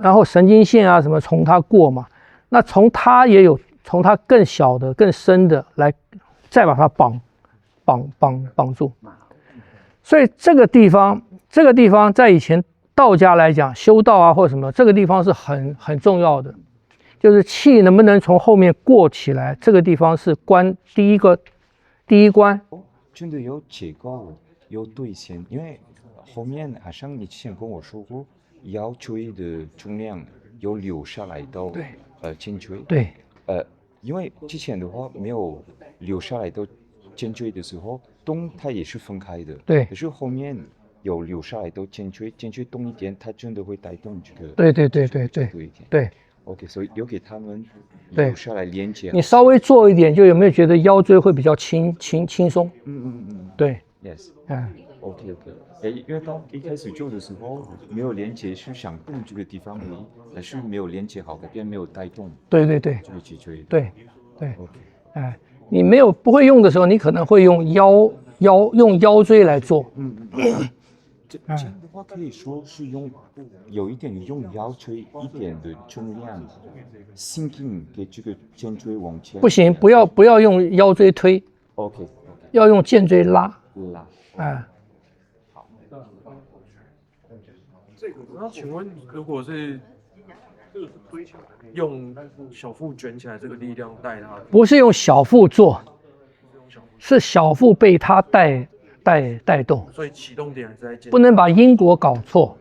然后神经线啊什么从它过嘛，那从它也有从它更小的、更深的来再把它绑住。所以这个地方在以前道家来讲，修道啊或什么，这个地方是很重要的，就是气能不能从后面过起来，这个地方是第一关。真的有结构有兑现，因为后面好像你之前跟我说过，腰椎的重量有留下来到肩椎。对。因为之前的话没有留下来到肩椎的时候，动它也是分开的。对。可是后面有留下来到肩椎动一点，它真的会带动这个。对。OK， 所以有给他们留下来连接。你稍微做一点，就有没有觉得腰椎会比较轻松？对。Yes。OK。因为当一开始做的时候没有连接，是想动这个地方而已，但是没有连接好，改变没有带动。对。这个脊椎。对。OK。你不会用的时候，你可能会用腰椎来做。这样的话可以说是有一点用腰椎一点的重量心劲给这个肩椎往前。不行，不要用腰椎推。OK。要用肩椎拉。好。那请问，如果是用小腹卷起来这个力量带它，不是用小腹做，是小腹被它带动，所以启动点还是在肩。不能把因果搞错。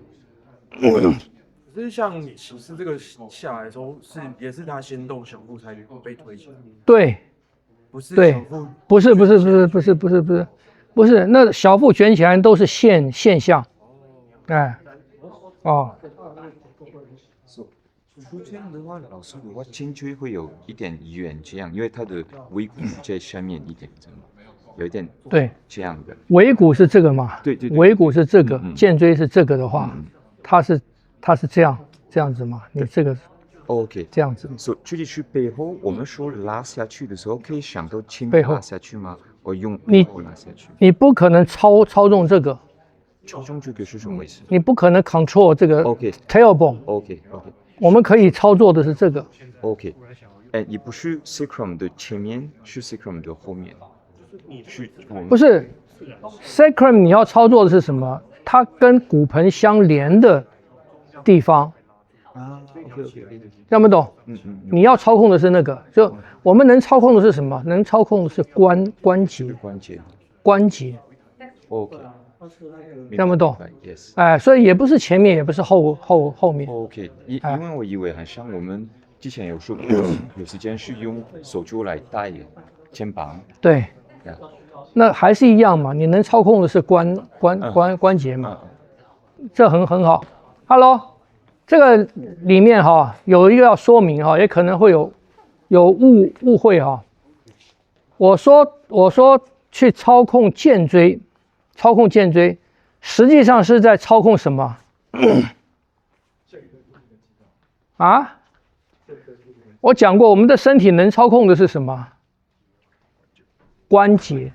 可是像骑士这个下来的时候，也是他先动小腹才被推起来。对。不是对。小腹。不是，那小腹卷起来都是现象。这样的话，老师的话，肩椎会有一点远这样，因为它的尾骨在下面一点，有一点对这样的。尾骨是这个嘛？对。尾骨是这个，肩椎是这个的话，它是这样子嘛？你这个 OK 这样子。所以这里是背后，我们说拉下去的时候，可以想到轻拉下去吗？我用背后拉下去。你不可能操纵这个。操纵这个是什么意思？你不可能 control 这个 tailbone。OK。我们可以操作的是这个。OK。也不是 sacrum 的前面，是 sacrum 的后面。不是 sacrum， 你要操作的是什么？它跟骨盆相连的地方。听不懂？你要操控的是那个，就我们能操控的是什么？能操控的是关节。OK。听不懂？ Yes。所以也不是前面，也不是后面。OK。因为我以为很像我们之前有说过，有时间是用手肘来带肩膀。对。那还是一样嘛，你能操控的是关节嘛，这很好。Hello， 这个里面有一个要说明也可能会有误会我说去操控肩椎，实际上是在操控什么？我讲过，我们的身体能操控的是什么？关节。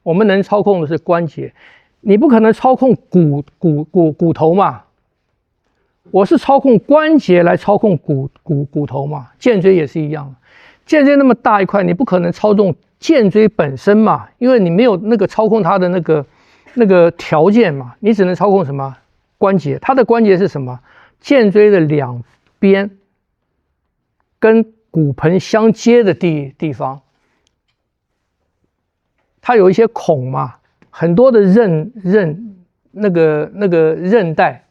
我们能操控的是关节，你不可能操控骨头嘛。我是操控关节来操控骨头嘛。肩椎也是一样，肩椎那么大一块，你不可能操纵肩椎本身嘛，因为你没有那个操控它的那个条件嘛，你只能操控什么？关节。它的关节是什么？肩椎的两边跟骨盆相接的地方。它有一些孔嘛，很多的那个韧带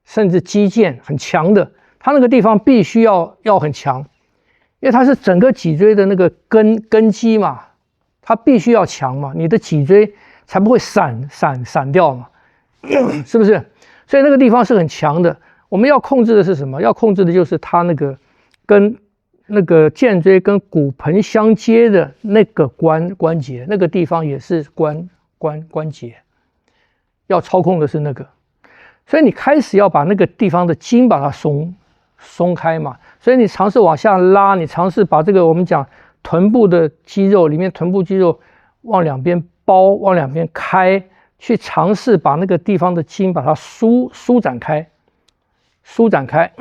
甚至肌腱很强的，它那个地方必须要很强，因为它是整个脊椎的那个根基嘛，它必须要强嘛，你的脊椎才不会散掉嘛，是不是？所以那个地方是很强的。我们要控制的是什么？要控制的就是它那个跟那个肩椎跟骨盆相接的那个关节，那个地方也是关节，要操控的是那个。所以你开始要把那个地方的筋把它松开嘛。所以你尝试往下拉，你尝试把这个我们讲臀部的肌肉里面，臀部肌肉往两边包，往两边开，去尝试把那个地方的筋把它舒展开。舒展开，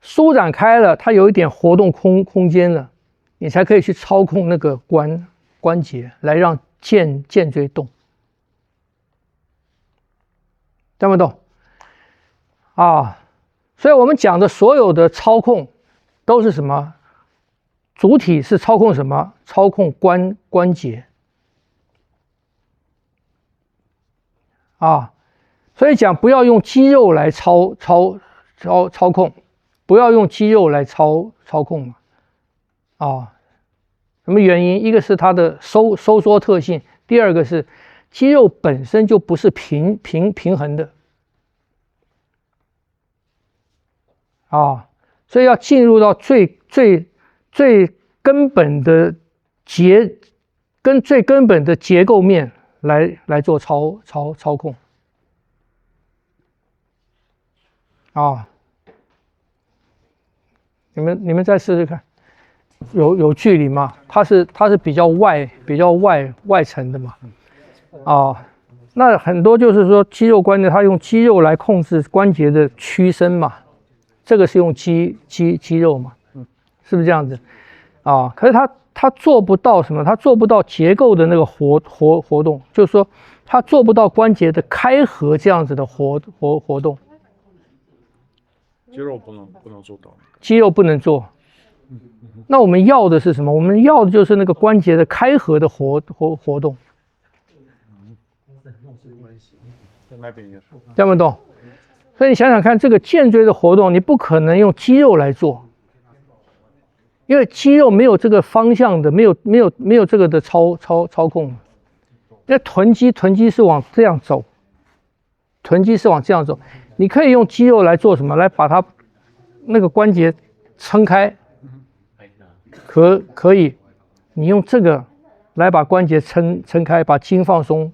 舒展开了，它有一点活动空间了，你才可以去操控那个关节，来让肩椎动，懂不懂？啊，所以我们讲的所有的操控都是什么？主体是操控什么？操控关节。啊，所以讲不要用肌肉来操控，不要用肌肉来操控嘛。啊，什么原因？一个是它的收缩特性，第二个是肌肉本身就不是平衡的。啊，所以要进入到最根本的最根本的结构面来做操控。啊，你们再试试看，有距离吗？它是比较外层的嘛。啊，那很多就是说肌肉关节，它用肌肉来控制关节的屈伸嘛。这个是用肌肉嘛，是不是这样子？啊，可是它做不到什么？它做不到结构的那个活动，就是说它做不到关节的开合这样子的活动。肌肉不能做到。肌肉不能做。那我们要的是什么？我们要的就是那个关节的开合的活动。那边也是。听不懂？所以你想想看，这个肩椎的活动，你不可能用肌肉来做，因为肌肉没有这个方向的，没有这个的操控。那臀肌是往这样走，臀肌是往这样走。你可以用肌肉来做什么？来把它那个关节撑开，可以。你用这个来把关节撑开，把筋放松，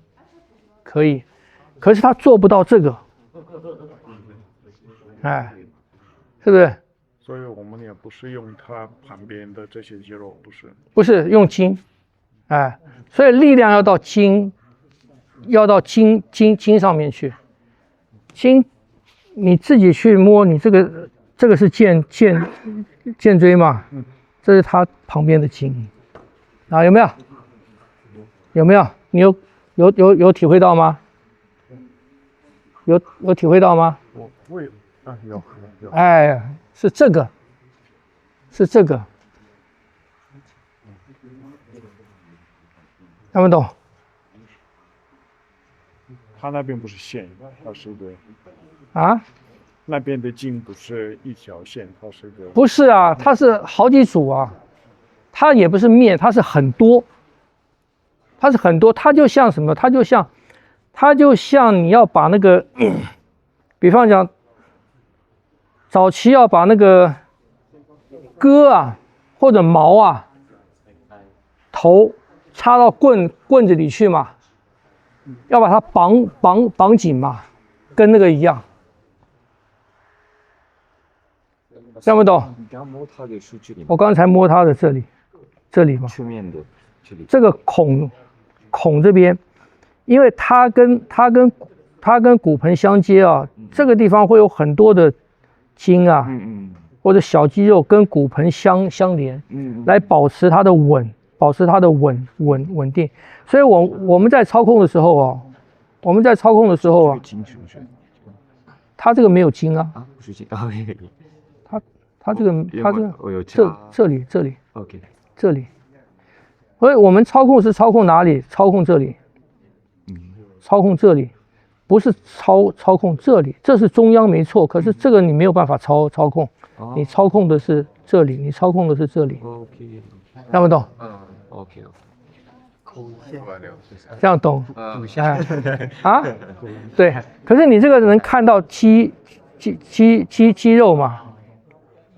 可以。可是它做不到这个。哎，是不是？所以我们也不是用它旁边的这些肌肉，不是用筋，哎，所以力量要到筋上面去。筋你自己去摸，你这个是肩椎嘛，这是它旁边的筋啊，有没有？有没有？你有体会到吗？有体会到吗？我有。啊，有。哎，是这个，看不懂？他那边不是线，它是个啊？那边的筋不是一条线，它是个。不是啊，它是好几组啊，它也不是面，它是很多，它就像什么？它就像你要把那个，比方讲。早期要把那个戈啊或者矛啊头插到棍子里去嘛，要把它绑紧嘛，跟那个一样。听不懂？你刚摸它的数据里，我刚才摸它的这里嘛，侧面的这里，这个孔这边，因为它跟骨盆相接啊，这个地方会有很多的。筋啊，或者小肌肉跟骨盆相连，来保持它的稳定。所以我们在操控的时候啊，它这个没有筋啊，不是筋，它这个这里，OK， 这里，所以我们操控是操控哪里？操控这里，操控这里。不是操控这里，这是中央没错，可是这个你没有办法操控，你操控的是这里，OK， 听不懂？OK， 这样懂？啊？对，可是你这个能看到肌肉吗？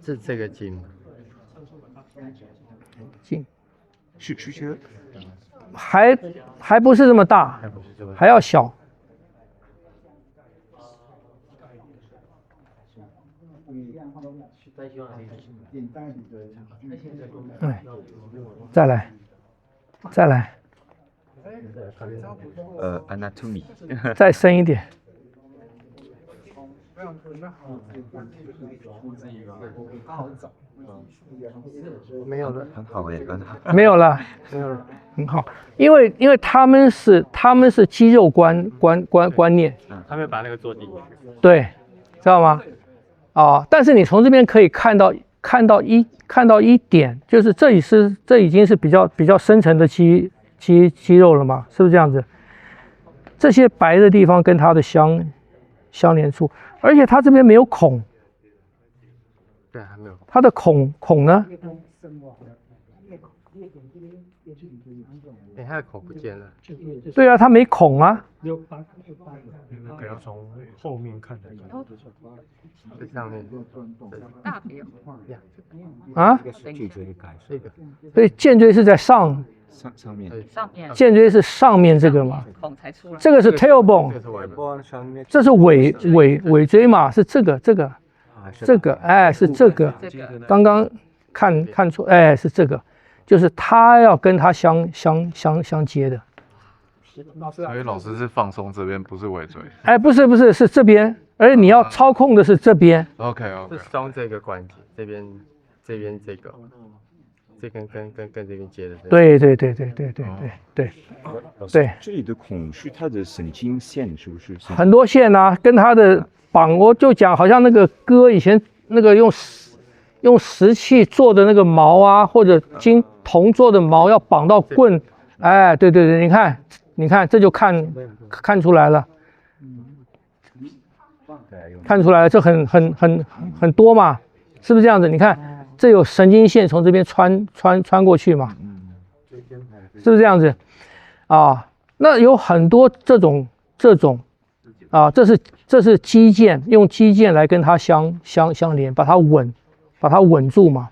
是这个筋吗？是，还不是这么大，还要小。再来。anatomy， 再深一点。没有了，很好哎，很好。没有了，很好，因为他们是肌肉观念，他们把那个坐地。对，知道吗？啊，但是你从这边可以看到一点，就是这已经是比较深层的肌肉了嘛，是不是这样子？这些白的地方跟它的相连处，而且它这边没有孔，对，还没有。它的孔呢？它的孔不见了。对啊，它没孔啊。那个要从后面看才看。这上面大腿有啊？颈椎改这个所以剑椎是在上面，上面剑椎是上面这个嘛？孔才出来。这个是 tailbone， 这是尾椎嘛？是这个，哎，是这个。刚刚看出，哎，是这个，就是它要跟它相接的。所以老师是放松这边，不是尾椎。哎，不是，是这边，而你要操控的是这边。OK， 是松这个关节，这边这个，这跟这边接的。对。这里的孔是它的神经线，是不是？很多线啊，跟它的绑，我就讲，好像那个歌以前那个用石器做的那个矛啊，或者金铜做的矛，要绑到棍。哎，对，你看，这就看出来了，看出来了，这很多嘛，是不是这样子？你看，这有神经线从这边穿过去嘛，是不是这样子？啊，那有很多这种啊，这是肌腱，用肌腱来跟它相连，把它稳住嘛，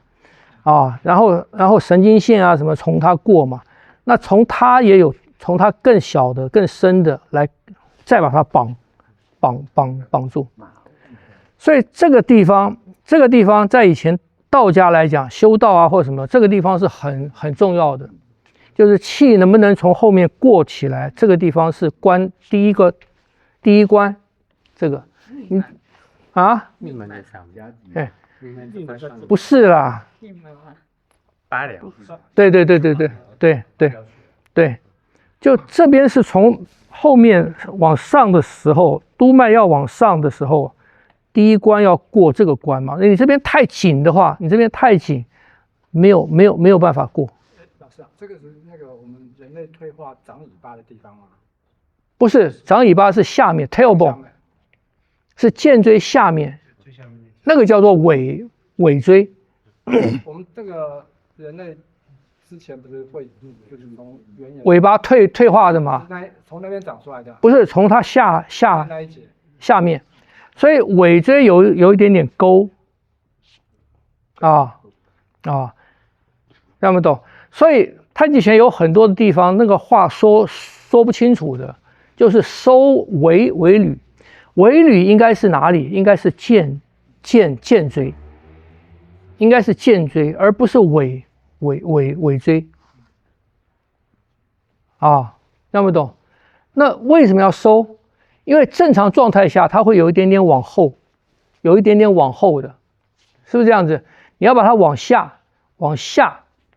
啊，然后神经线啊什么从它过嘛，那从它也有从它更小的、更深的来再把它绑住，所以这个地方在以前道家来讲，修道啊或什么，这个地方是很重要的，就是气能不能从后面过起来，这个地方是第一关，这个命门在上面。哎，不是啦，八两。对，就这边是从后面往上的时候，督脉要往上的时候，第一关要过这个关嘛。你这边太紧的话，没有办法过。老师啊，这个是那个我们人类退化长尾巴的地方吗？不是，长尾巴是下面 tailbone， 是剑椎下面，那个叫做尾椎。我们这个人类之前不是会就是从原野尾巴退化的吗？从那边长出来的？不是，从它那一节下面，所以尾椎有一点点沟啊，听不懂？所以太极拳有很多的地方，那个话说不清楚的，就是收尾闾，尾闾应该是哪里？应该是剑椎，应该是剑椎，而不是尾椎啊，听不懂？那为什么要收？因为正常状态下，它会有一点点往后，的，是不是这样子？你要把它往下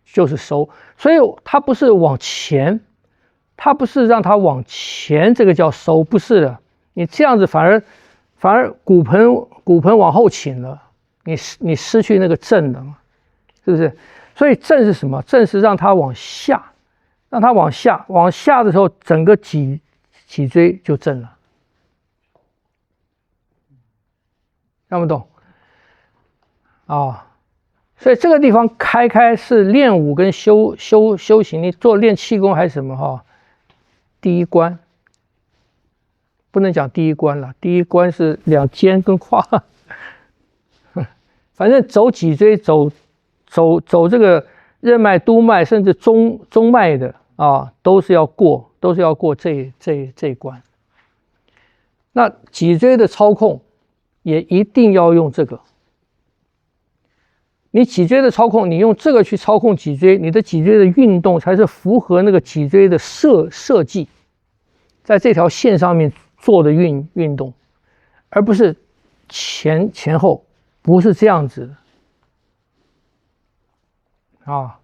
就是收，所以它不是往前，它不是让它往前，这个叫收，不是的。你这样子反而骨盆往后倾了，你失去那个正了嘛，是不是？所以正是什么？正是让它往下，往下的时候，整个脊椎就正了。看不懂啊？所以这个地方开是练武跟修行，你做练气功还是什么哈？第一关不能讲第一关了，第一关是两肩跟胯，反正走脊椎走这个任脉、督脉，甚至中脉的啊，都是要过这一关。那脊椎的操控也一定要用这个。你脊椎的操控，你用这个去操控脊椎，你的脊椎的运动才是符合那个脊椎的设计，在这条线上面做的运动，而不是前后，不是这样子的啊。